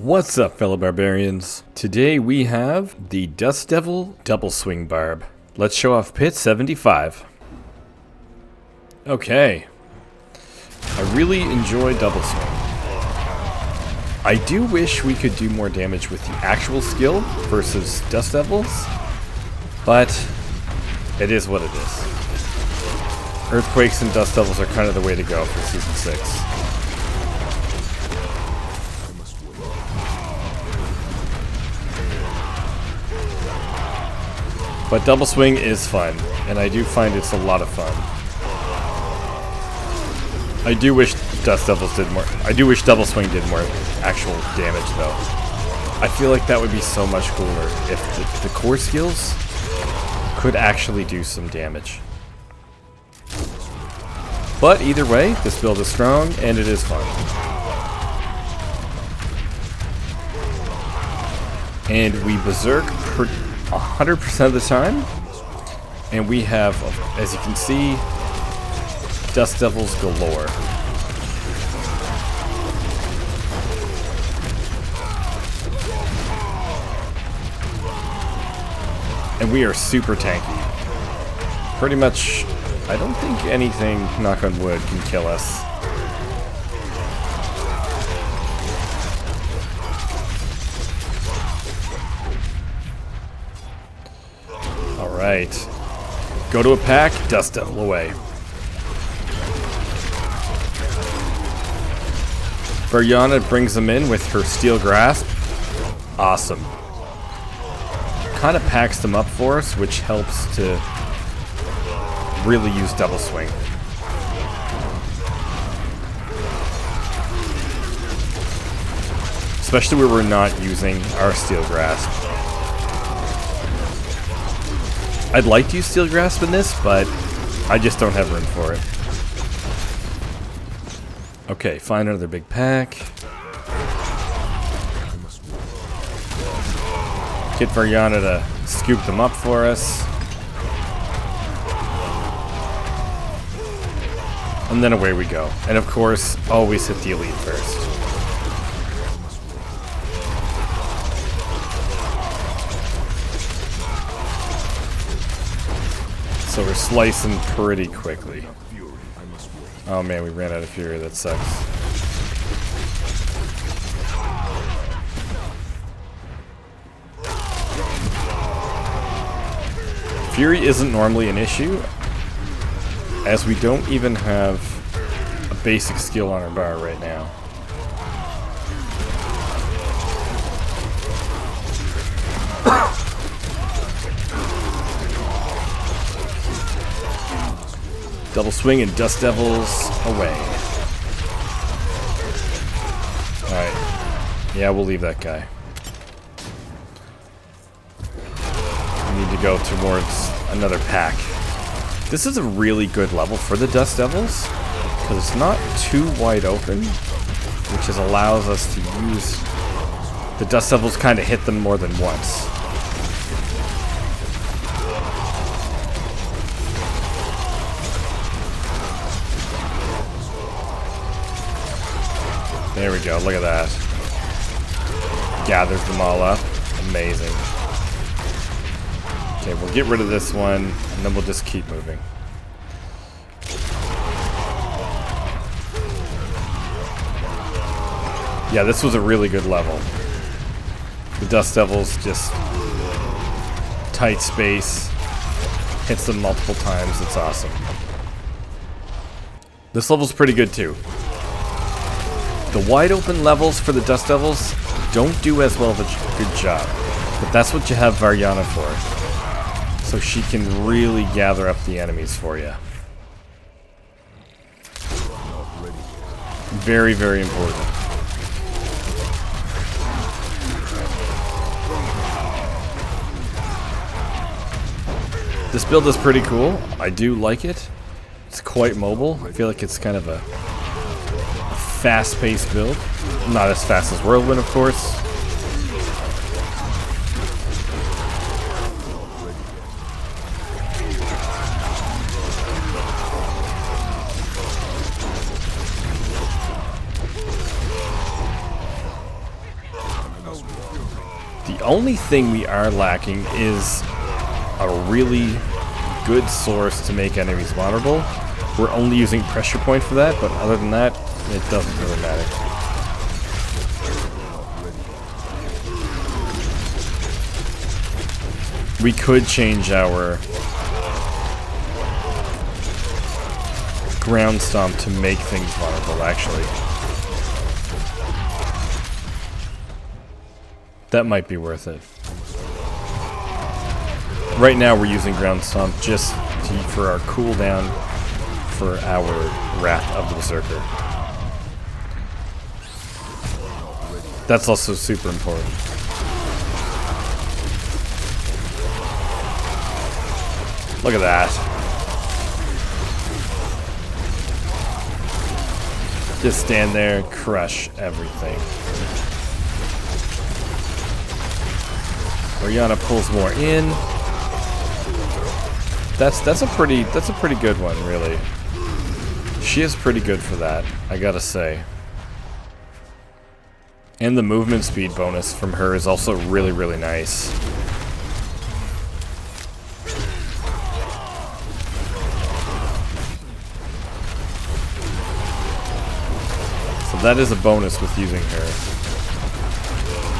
What's up, fellow barbarians? Today we have the Dust Devil Double Swing Barb. Let's show off Pit 75. Okay. I really enjoy Double Swing. I do wish we could do more damage with the actual skill versus Dust Devils, but it is what it is. Earthquakes and Dust Devils are kind of the way to go for Season 6. But Double Swing is fun, and I do find it's a lot of fun. I do wish Dust Devils did more. I do wish Double Swing did more actual damage, though. I feel like that would be so much cooler if the core skills could actually do some damage. But either way, this build is strong, and it is fun. And we berserk 100% of the time, and we have, as you can see, Dust Devils galore. And we are super tanky. Pretty much, I don't think anything, knock on wood, can kill us. Alright. Go to a pack, Dust Devil away. Varyana brings them in with her Steel Grasp. Awesome. Kind of packs them up for us, which helps to really use Double Swing. Especially where we're not using our Steel Grasp. I'd like to use Steel Grasp in this, but I just don't have room for it. Okay, find another big pack. Get Varyana to scoop them up for us. And then away we go. And of course, always hit the elite first. So we're slicing pretty quickly. Oh man, we ran out of fury. That sucks. Fury isn't normally an issue, as we don't even have a basic skill on our bar right now. Double Swing and Dust Devils away. Alright. Yeah, we'll leave that guy. We need to go towards another pack. This is a really good level for the Dust Devils, because it's not too wide open, which is allows us to use the Dust Devils, kind of hit them more than once. There we go, look at that. Gathers them all up. Amazing. Okay, we'll get rid of this one, and then we'll just keep moving. Yeah, this was a really good level. The Dust Devils just tight space, hits them multiple times, it's awesome. This level's pretty good too. The wide open levels for the Dust Devils don't do as well of a good job, but that's what you have Varyana for, so she can really gather up the enemies for you. Very, very important. This build is pretty cool. I do like it. It's quite mobile. I feel like it's kind of a fast-paced build. Not as fast as Whirlwind, of course. The only thing we are lacking is a really good source to make enemies vulnerable. We're only using pressure point for that, but other than that, it doesn't really matter. We could change our ground stomp to make things vulnerable, actually. That might be worth it. Right now we're using ground stomp just for our cooldown for our Wrath of the Berserker. That's also super important. Look at that. Just stand there and crush everything. Oriana pulls more in. That's a pretty good one, really. She is pretty good for that, I gotta say. And the movement speed bonus from her is also really, really nice. So that is a bonus with using her.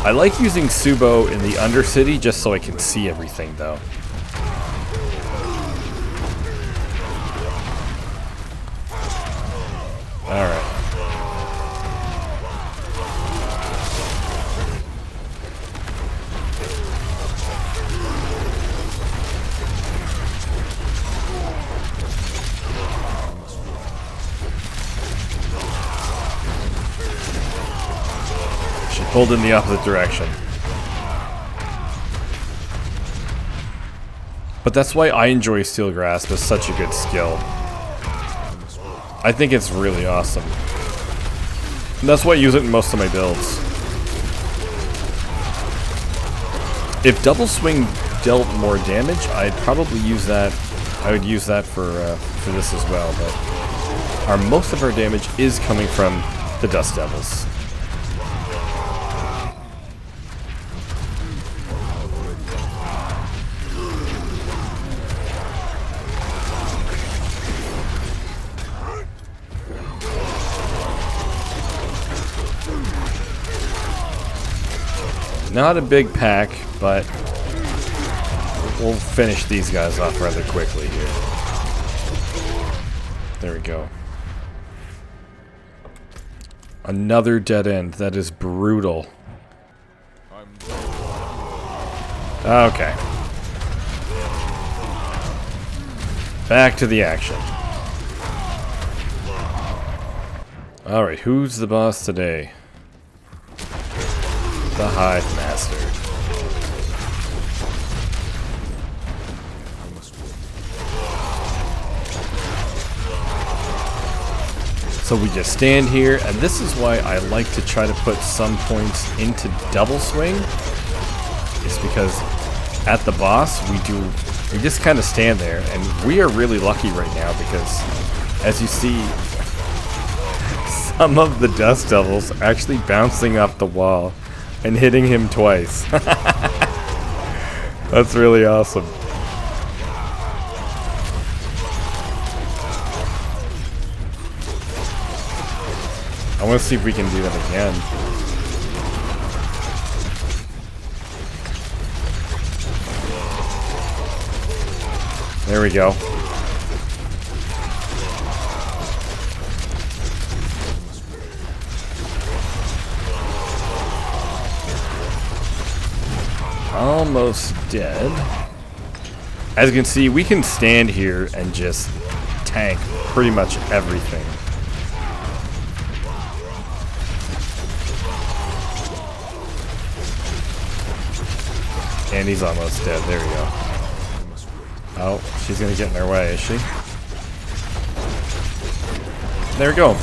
I like using Subo in the Undercity just so I can see everything, though. Alright. She pulled in the opposite direction. But that's why I enjoy Steel Grasp as such a good skill. I think it's really awesome. And that's why I use it in most of my builds. If Double Swing dealt more damage, I'd probably use that. I would use that for this as well. But most of our damage is coming from the Dust Devils. Not a big pack, but we'll finish these guys off rather quickly here. There we go. Another dead end. That is brutal. Okay. Back to the action. Alright, who's the boss today? The Hive Master. So we just stand here, and this is why I like to try to put some points into Double Swing. It's because at the boss, we just kind of stand there, and we are really lucky right now because, as you see, some of the Dust Devils actually bouncing off the wall and hitting him twice. That's really awesome. I want to see if we can do that again. There we go. Almost dead. As you can see, we can stand here and just tank pretty much everything. And he's almost dead. There we go. Oh, she's gonna get in our way, is she? There we go.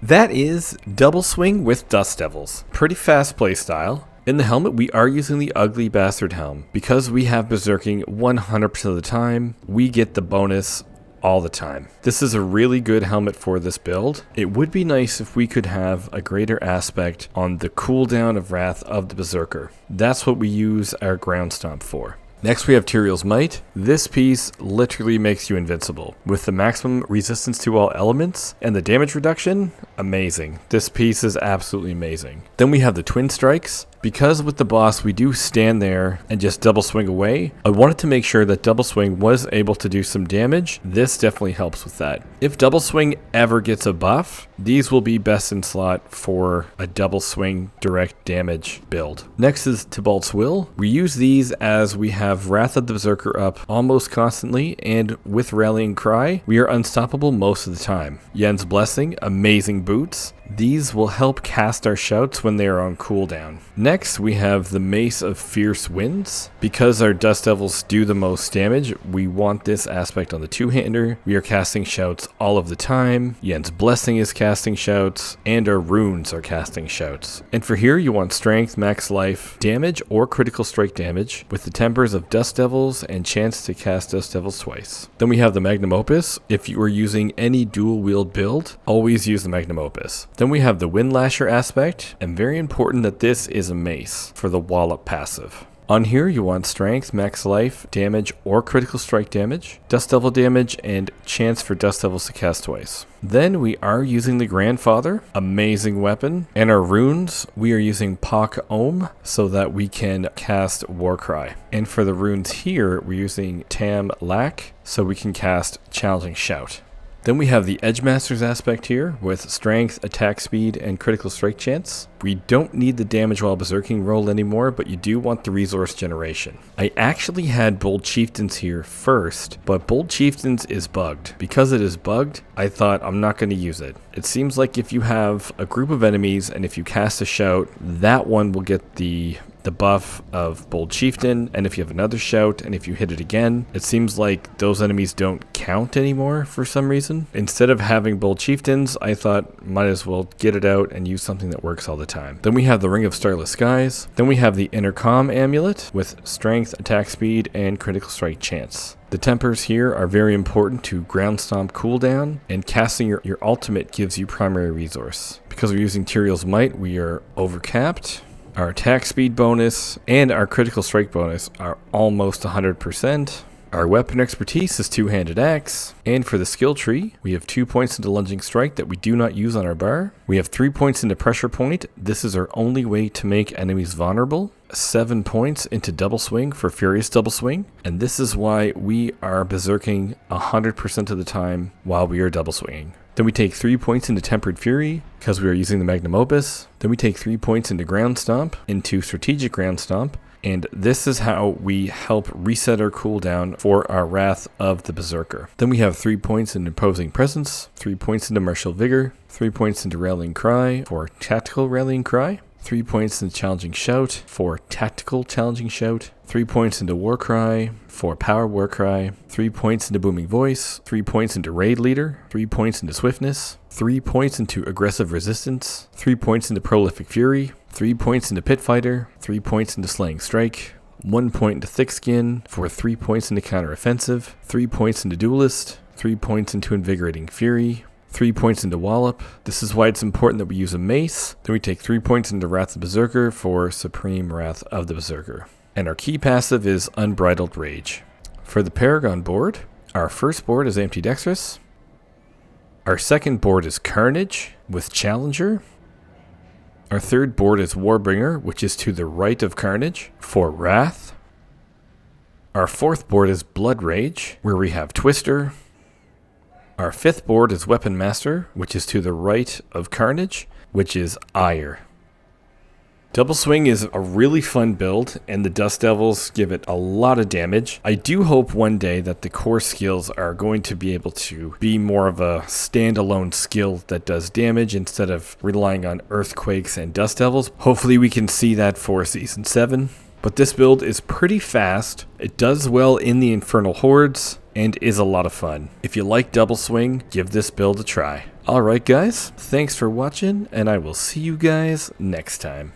That is Double Swing with Dust Devils. Pretty fast playstyle. In the helmet, we are using the Ugly Bastard helm. Because we have Berserking 100% of the time, we get the bonus all the time. This is a really good helmet for this build. It would be nice if we could have a greater aspect on the cooldown of Wrath of the Berserker. That's what we use our Ground Stomp for. Next we have Tyrael's Might. This piece literally makes you invincible. With the maximum resistance to all elements and the damage reduction, amazing. This piece is absolutely amazing. Then we have the Twin Strikes. Because with the boss we do stand there and just double swing away, I wanted to make sure that double swing was able to do some damage. This definitely helps with that. If double swing ever gets a buff, these will be best in slot for a double swing direct damage build. Next is Tybalt's Will. We use these as we have Wrath of the Berserker up almost constantly, and with Rallying Cry, we are unstoppable most of the time. Yen's Blessing, amazing boots. These will help cast our shouts when they are on cooldown. Next, we have the Mace of Fierce Winds. Because our Dust Devils do the most damage, we want this aspect on the two-hander. We are casting shouts all of the time. Yen's Blessing is casting shouts, and our runes are casting shouts. And for here, you want Strength, Max Life, Damage, or Critical Strike damage, with the tempers of Dust Devils and chance to cast Dust Devils twice. Then we have the Magnum Opus. If you are using any dual-wield build, always use the Magnum Opus. Then we have the Wind Lasher aspect, and very important that this is a mace for the Wallop passive. On here you want Strength, Max Life, Damage, or Critical Strike damage, Dust Devil damage, and chance for Dust Devils to cast twice. Then we are using the Grandfather, amazing weapon, and our runes, we are using Pak Om so that we can cast Warcry. And for the runes here, we're using Tam Lak so we can cast Challenging Shout. Then we have the Edgemasters aspect here with Strength, Attack Speed, and Critical Strike chance. We don't need the Damage while Berserking roll anymore, but you do want the resource generation. I actually had Bold Chieftains here first, but Bold Chieftains is bugged. Because it is bugged, I thought I'm not going to use it. It seems like if you have a group of enemies and if you cast a shout, that one will get the buff of Bold Chieftain, and if you have another shout and if you hit it again, it seems like those enemies don't count anymore for some reason. Instead of having Bold Chieftains, I thought might as well get it out and use something that works all the time. Then we have the Ring of Starless Skies. Then we have the Intercom Amulet with Strength, Attack Speed, and Critical Strike chance. The tempers here are very important to Ground Stomp cooldown, and casting your ultimate gives you primary resource. Because we're using Tyrael's Might, we are overcapped. Our attack speed bonus and our critical strike bonus are almost 100%. Our weapon expertise is two-handed axe. And for the skill tree, we have 2 points into lunging strike that we do not use on our bar. We have 3 points into pressure point. This is our only way to make enemies vulnerable. 7 points into double swing for furious double swing. And this is why we are berserking 100% of the time while we are double swinging. Then we take 3 points into Tempered Fury, because we are using the Magnum Opus. Then we take 3 points into Ground Stomp, into Strategic Ground Stomp, and this is how we help reset our cooldown for our Wrath of the Berserker. Then we have 3 points into Imposing Presence, 3 points into Martial Vigor, 3 points into Rallying Cry for Tactical Rallying Cry, 3 points into Challenging Shout for Tactical Challenging Shout, 3 points into Warcry for Power Warcry, 3 points into Booming Voice, 3 points into Raid Leader, 3 points into Swiftness, 3 points into Aggressive Resistance, 3 points into Prolific Fury, 3 points into Pit Fighter, 3 points into Slaying Strike, 1 point into Thick Skin for 3 points into Counteroffensive, 3 points into Duelist, 3 points into Invigorating Fury, 3 points into Wallop. This is why it's important that we use a mace. Then we take 3 points into Wrath of the Berserker for Supreme Wrath of the Berserker. And our key passive is Unbridled Rage. For the Paragon board, our first board is Ambidextrous. Our second board is Carnage with Challenger. Our third board is Warbringer, which is to the right of Carnage for Wrath. Our fourth board is Blood Rage, where we have Twister. Our fifth board is Weapon Master, which is to the right of Carnage, which is Ire. Double Swing is a really fun build, and the Dust Devils give it a lot of damage. I do hope one day that the core skills are going to be able to be more of a standalone skill that does damage instead of relying on Earthquakes and Dust Devils. Hopefully we can see that for Season 7. But this build is pretty fast, it does well in the Infernal Hordes, and is a lot of fun. If you like Double Swing, give this build a try. Alright guys, thanks for watching, and I will see you guys next time.